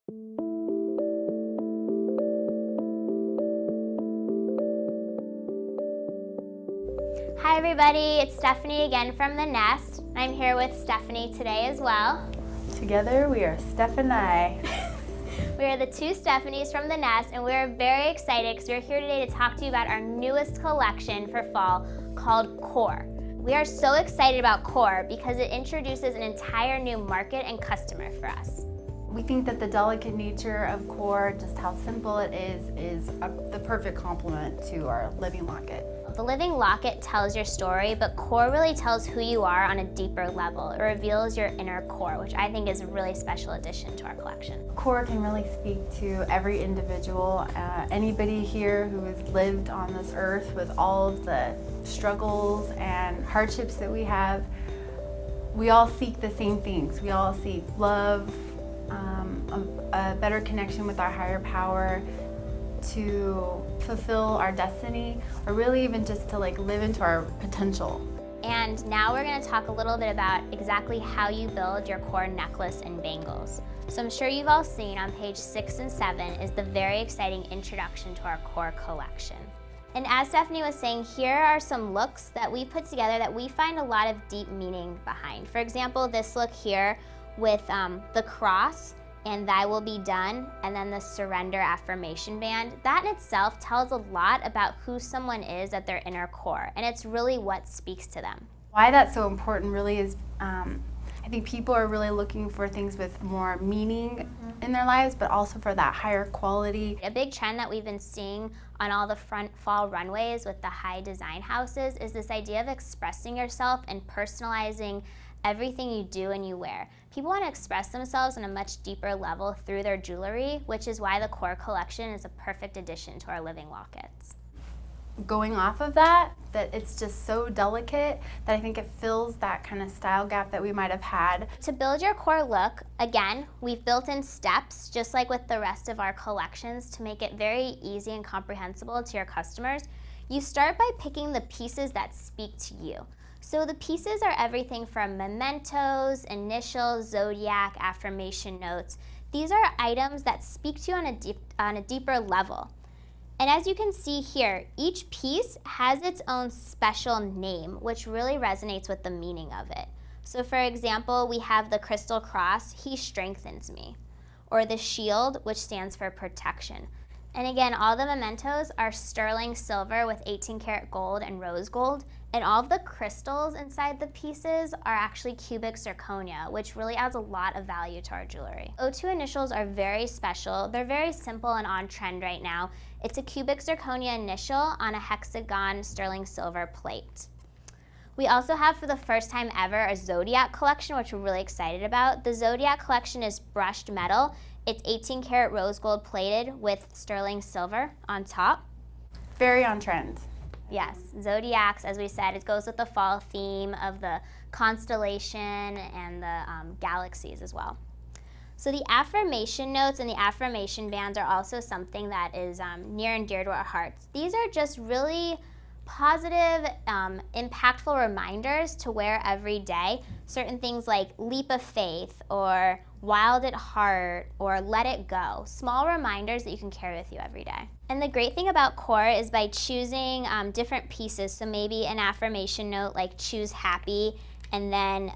Hi everybody, it's Stephanie again from The Nest. I'm here with Stephanie today as well. Together we are Stephanie. We are the two Stephanies from The Nest, and we're very excited because we're here today to talk to you about our newest collection for fall called Core. We are so excited about Core because it introduces an entire new market and customer for us. We think that the delicate nature of Core, just how simple it is the perfect complement to our living locket. The living locket tells your story, but Core really tells who you are on a deeper level. It reveals your inner core, which I think is a really special addition to our collection. Core can really speak to every individual, anybody here who has lived on this earth with all of the struggles and hardships that we have. We all seek the same things. We all seek love, a better connection with our higher power, to fulfill our destiny, or really even just to live into our potential. And now we're going to talk a little bit about exactly how you build your Core necklace and bangles. So I'm sure you've all seen on page 6 and 7 is the very exciting introduction to our Core collection. And as Stephanie was saying, here are some looks that we put together that we find a lot of deep meaning behind. For example, this look here with the cross and "Thy will be done," and then the surrender affirmation band. That in itself tells a lot about who someone is at their inner core, and it's really what speaks to them. Why that's so important really is, I think people are really looking for things with more meaning in their lives, but also for that higher quality. A big trend that we've been seeing on all the front fall runways with the high design houses is this idea of expressing yourself and personalizing everything you do and you wear. People want to express themselves on a much deeper level through their jewelry, which is why the Core collection is a perfect addition to our living lockets. Going off of that it's just so delicate that I think it fills that kind of style gap that we might have had. To build your Core look, again, we've built in steps, just like with the rest of our collections, to make it very easy and comprehensible to your customers. You start by picking the pieces that speak to you. So the pieces are everything from mementos, initials, zodiac, affirmation notes. These are items that speak to you on a deeper level. And as you can see here, each piece has its own special name, which really resonates with the meaning of it. So for example, we have the crystal cross, "He strengthens me," or the shield, which stands for protection. And again, all the mementos are sterling silver with 18 karat gold and rose gold. And all of the crystals inside the pieces are actually cubic zirconia, which really adds a lot of value to our jewelry. O2 initials are very special. They're very simple and on trend right now. It's a cubic zirconia initial on a hexagon sterling silver plate. We also have, for the first time ever, a zodiac collection, which we're really excited about. The zodiac collection is brushed metal. It's 18 karat rose gold plated with sterling silver on top. Very on trend. Yes, zodiacs, as we said, it goes with the fall theme of the constellation and the galaxies as well. So the affirmation notes and the affirmation bands are also something that is near and dear to our hearts. These are just really positive, impactful reminders to wear every day. Certain things like leap of faith or wild at heart or let it go. Small reminders that you can carry with you every day. And the great thing about Core is by choosing different pieces, so maybe an affirmation note like choose happy, and then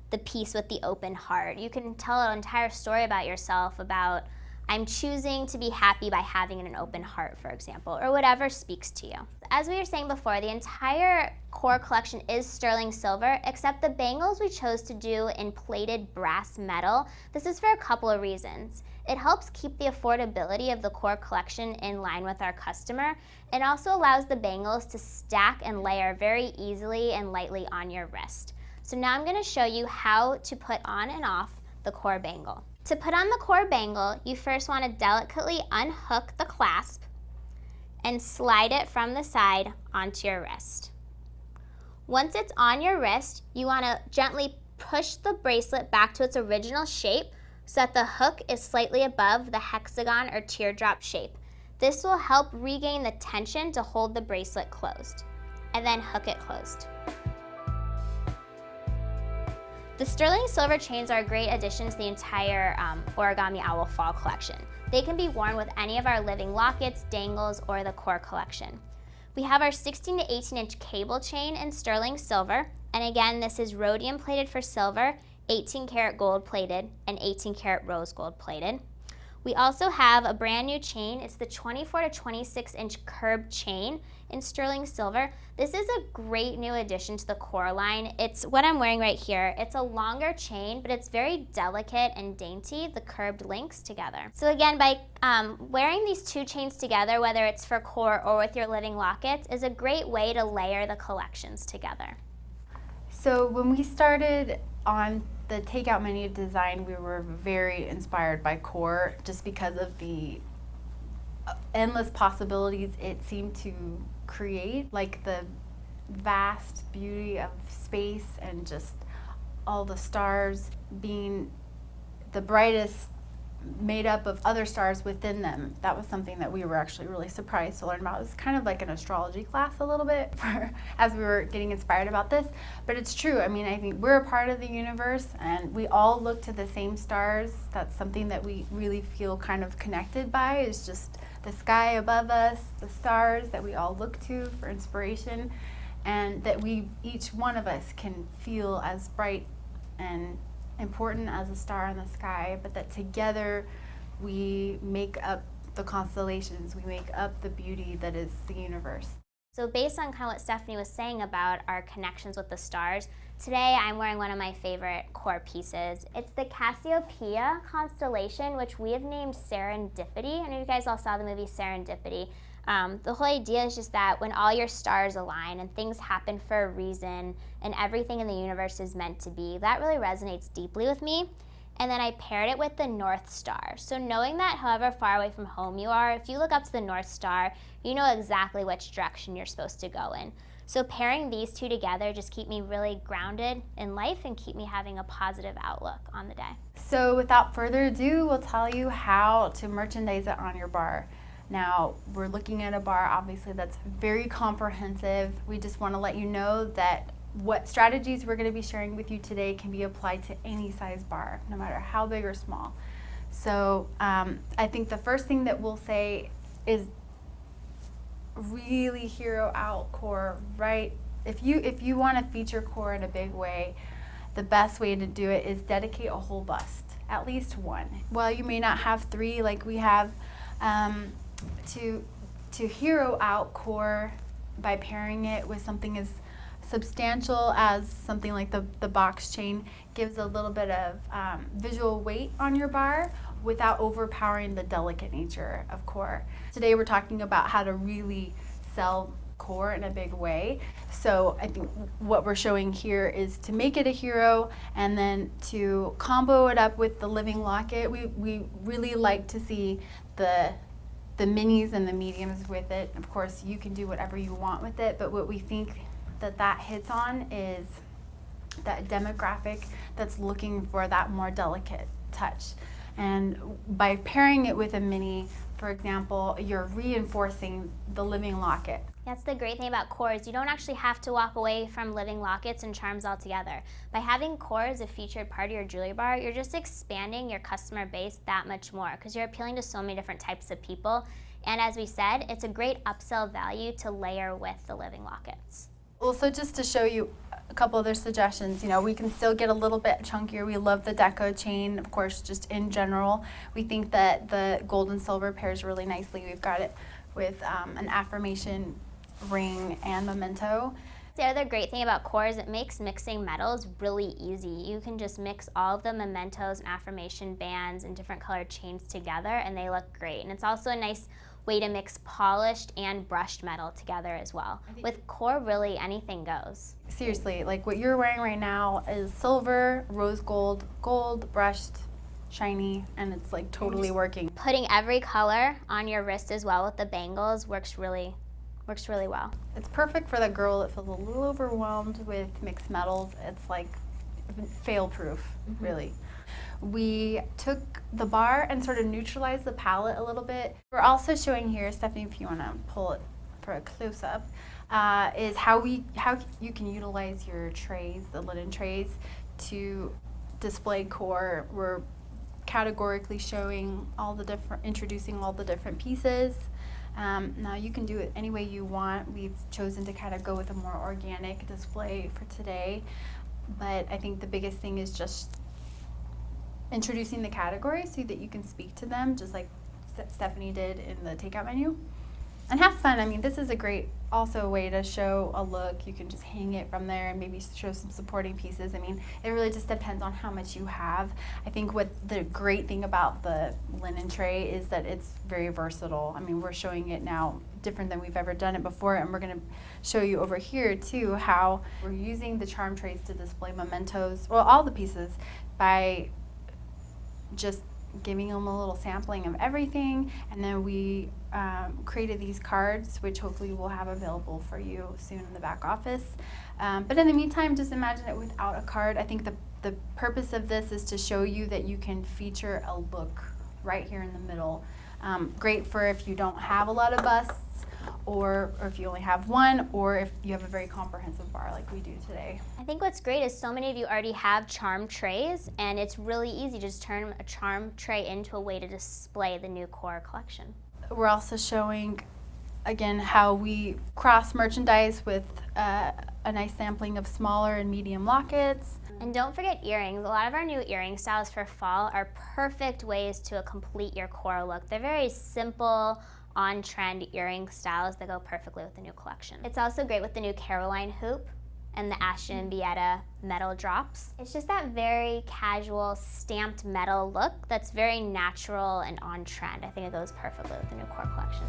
the piece with the open heart. You can tell an entire story about yourself about I'm choosing to be happy by having an open heart, for example, or whatever speaks to you. As we were saying before, the entire Core collection is sterling silver, except the bangles we chose to do in plated brass metal. This is for a couple of reasons. It helps keep the affordability of the Core collection in line with our customer. It also allows the bangles to stack and layer very easily and lightly on your wrist. So now I'm going to show you how to put on and off the Core bangle. To put on the Core bangle, you first want to delicately unhook the clasp and slide it from the side onto your wrist. Once it's on your wrist, you want to gently push the bracelet back to its original shape so that the hook is slightly above the hexagon or teardrop shape. This will help regain the tension to hold the bracelet closed, and then hook it closed. The sterling silver chains are a great addition to the entire Origami Owl fall collection. They can be worn with any of our living lockets, dangles, or the core collection. We have our 16 to 18 inch cable chain in sterling silver, and again, this is rhodium plated for silver, 18 karat gold plated, and 18 karat rose gold plated. We also have a brand new chain. It's the 24 to 26 inch curved chain in sterling silver. This is a great new addition to the core line. It's what I'm wearing right here. It's a longer chain, but it's very delicate and dainty, the curved links together. So again, by wearing these two chains together, whether it's for core or with your living lockets, is a great way to layer the collections together. So when we started on the takeout menu design, we were very inspired by core just because of the endless possibilities it seemed to create, like the vast beauty of space and just all the stars being the brightest, made up of other stars within them. That was something that we were actually really surprised to learn about. It was kind of like an astrology class a little bit as we were getting inspired about this, but it's true. I mean, I think we're a part of the universe and we all look to the same stars. That's something that we really feel kind of connected by, is just the sky above us, the stars that we all look to for inspiration, and that each one of us can feel as bright and important as a star in the sky, but that together we make up the constellations, we make up the beauty that is the universe. So based on kind of what Stephanie was saying about our connections with the stars, today I'm wearing one of my favorite core pieces. It's the Cassiopeia constellation, which we have named Serendipity. I know you guys all saw the movie Serendipity. The whole idea is just that when all your stars align and things happen for a reason and everything in the universe is meant to be, that really resonates deeply with me. And then I paired it with the North Star. So knowing that however far away from home you are, if you look up to the North Star, you know exactly which direction you're supposed to go in. So pairing these two together just keep me really grounded in life and keep me having a positive outlook on the day. So without further ado, we'll tell you how to merchandise it on your bar. Now, we're looking at a bar, obviously, that's very comprehensive. We just want to let you know that what strategies we're going to be sharing with you today can be applied to any size bar, no matter how big or small. So I think the first thing that we'll say is really hero out core, right? If you want to feature core in a big way, the best way to do it is dedicate a whole bust, at least one. While you may not have three like we have, to hero out core by pairing it with something as substantial as something like the box chain gives a little bit of visual weight on your bar without overpowering the delicate nature of core. Today we're talking about how to really sell core in a big way. So I think what we're showing here is to make it a hero and then to combo it up with the living locket. We really like to see the minis and the mediums with it. Of course, you can do whatever you want with it, but what we think that hits on is that demographic that's looking for that more delicate touch. And by pairing it with a mini, for example, you're reinforcing the living locket. That's the great thing about core is you don't actually have to walk away from living lockets and charms altogether. By having core as a featured part of your jewelry bar, you're just expanding your customer base that much more because you're appealing to so many different types of people. And as we said, it's a great upsell value to layer with the living lockets. Also, just to show you a couple other suggestions, we can still get a little bit chunkier. We love the deco chain, of course, just in general. We think that the gold and silver pairs really nicely. We've got it with an affirmation ring and memento. The other great thing about core is it makes mixing metals really easy. You can just mix all of the mementos and affirmation bands and different colored chains together and they look great. And it's also a nice way to mix polished and brushed metal together as well. With core, really anything goes. Seriously, like what you're wearing right now is silver, rose gold, gold, brushed, shiny, and it's like totally working. Putting every color on your wrist as well with the bangles works really well. It's perfect for the girl that feels a little overwhelmed with mixed metals. It's like fail-proof, really. We took the bar and sort of neutralized the palette a little bit. We're also showing here, Stephanie, if you want to pull it for a close-up, is how you can utilize your trays, the linen trays, to display core. We're categorically showing introducing all the different pieces. Now you can do it any way you want. We've chosen to kind of go with a more organic display for today, but I think the biggest thing is just introducing the categories so that you can speak to them, just like Stephanie did in the takeout menu. And have fun. I mean, this is a great also way to show a look. You can just hang it from there and maybe show some supporting pieces. I mean, it really just depends on how much you have. I think what the great thing about the linen tray is that it's very versatile. I mean, we're showing it now different than we've ever done it before, and we're going to show you over here too how we're using the charm trays to display mementos, well, all the pieces, by just giving them a little sampling of everything, and then we created these cards, which hopefully we'll have available for you soon in the back office. But in the meantime, just imagine it without a card. I think the purpose of this is to show you that you can feature a look right here in the middle. Great for if you don't have a lot of busts, or if you only have one, or if you have a very comprehensive bar like we do today. I think what's great is so many of you already have charm trays, and it's really easy to just turn a charm tray into a way to display the new core collection. We're also showing, again, how we cross merchandise with a nice sampling of smaller and medium lockets. And don't forget earrings. A lot of our new earring styles for fall are perfect ways to complete your core look. They're very simple, on-trend earring styles that go perfectly with the new collection. It's also great with the new Caroline hoop and the Ashton and Vieta metal drops. It's just that very casual stamped metal look that's very natural and on-trend. I think it goes perfectly with the new core collection.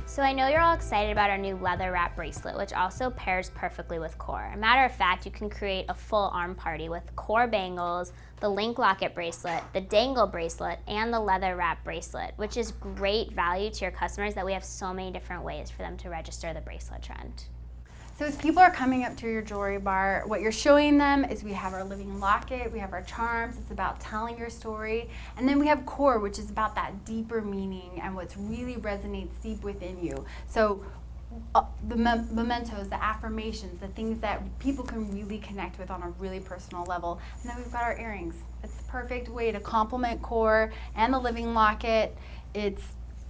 So I know you're all excited about our new leather wrap bracelet, which also pairs perfectly with core. A matter of fact, you can create a full arm party with core bangles, the link locket bracelet, the dangle bracelet, and the leather wrap bracelet, which is great value to your customers that we have so many different ways for them to register the bracelet trend. So as people are coming up to your jewelry bar, what you're showing them is we have our living locket, we have our charms, it's about telling your story, and then we have core, which is about that deeper meaning and what really resonates deep within you. So the mementos, the affirmations, the things that people can really connect with on a really personal level. And then we've got our earrings. It's the perfect way to complement core and the living locket. It's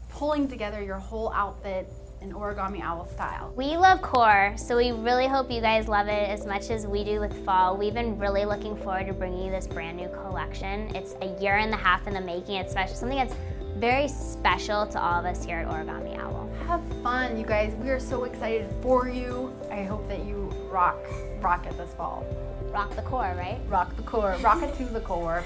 pulling together your whole outfit in Origami Owl style. We love core, so we really hope you guys love it as much as we do with fall. We've been really looking forward to bringing you this brand new collection. It's a year and a half in the making. It's special, something that's very special to all of us here at Origami Owl. Have fun, you guys. We are so excited for you. I hope that you rock it this fall. Rock the core, right? Rock the core. Rock it to the core.